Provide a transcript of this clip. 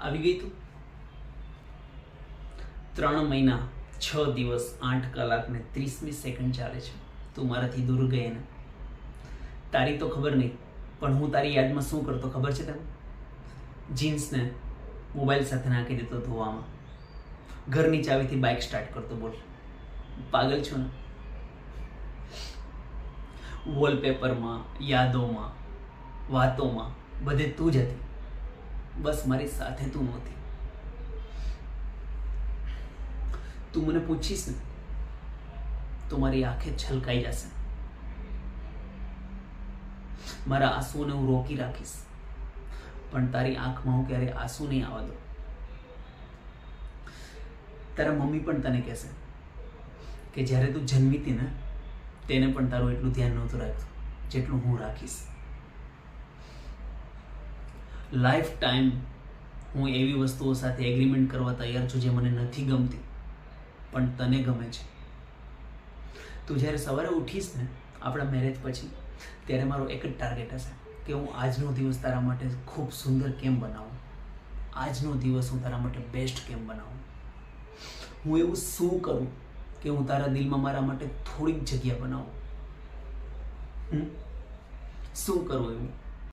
આવી ગઈ તું? 3 મહિના 6 દિવસ 8 કલાક ને 30મી સેકન્ડ ચાલે છે તું મારાથી દૂર ગઈ ને. તારી તો ખબર નહીં, પણ હું તારી યાદમાં શું કરતો ખબર છે તને? જીન્સને મોબાઈલ સાથે નાખી દેતો ધોવામાં, ઘરની ચાવીથી બાઇક સ્ટાર્ટ કરતો. બોલ, પાગલ છું ને? વોલપેપરમાં, યાદોમાં, વાતોમાં બધે તું જ હતી, બસ મારી સાથે તું નહોતી. તું મને પૂછીશ ને તો મારી આંખે છલકાઈ જશે. મારા આંસુઓને હું રોકી રાખીશ, પણ તારી આંખમાં હું ક્યારે આંસુ નહીં આવવા દઉં. તારા મમ્મી પણ તને કહેશે કે જ્યારે તું જન્મી હતી ને તેને પણ તારું એટલું ધ્યાન નહોતું રાખ્યું જેટલું હું રાખીશ. લાઈફ ટાઈમ હું એવી વસ્તુઓ સાથે એગ્રીમેન્ટ કરવા તૈયાર છું જે મને નથી ગમતી પણ તને ગમે છે. તું જ્યારે સવારે ઉઠીશ ને આપણા મેરેજ પછી, ત્યારે મારો એક જ ટાર્ગેટ હશે કે હું આજનો દિવસ તારા માટે ખૂબ સુંદર કેમ બનાવું, આજનો દિવસ હું તારા માટે બેસ્ટ કેમ બનાવું. હું એવું શું કરું કે હું તારા દિલમાં મારા માટે થોડીક જગ્યા બનાવું? શું કરું એવું?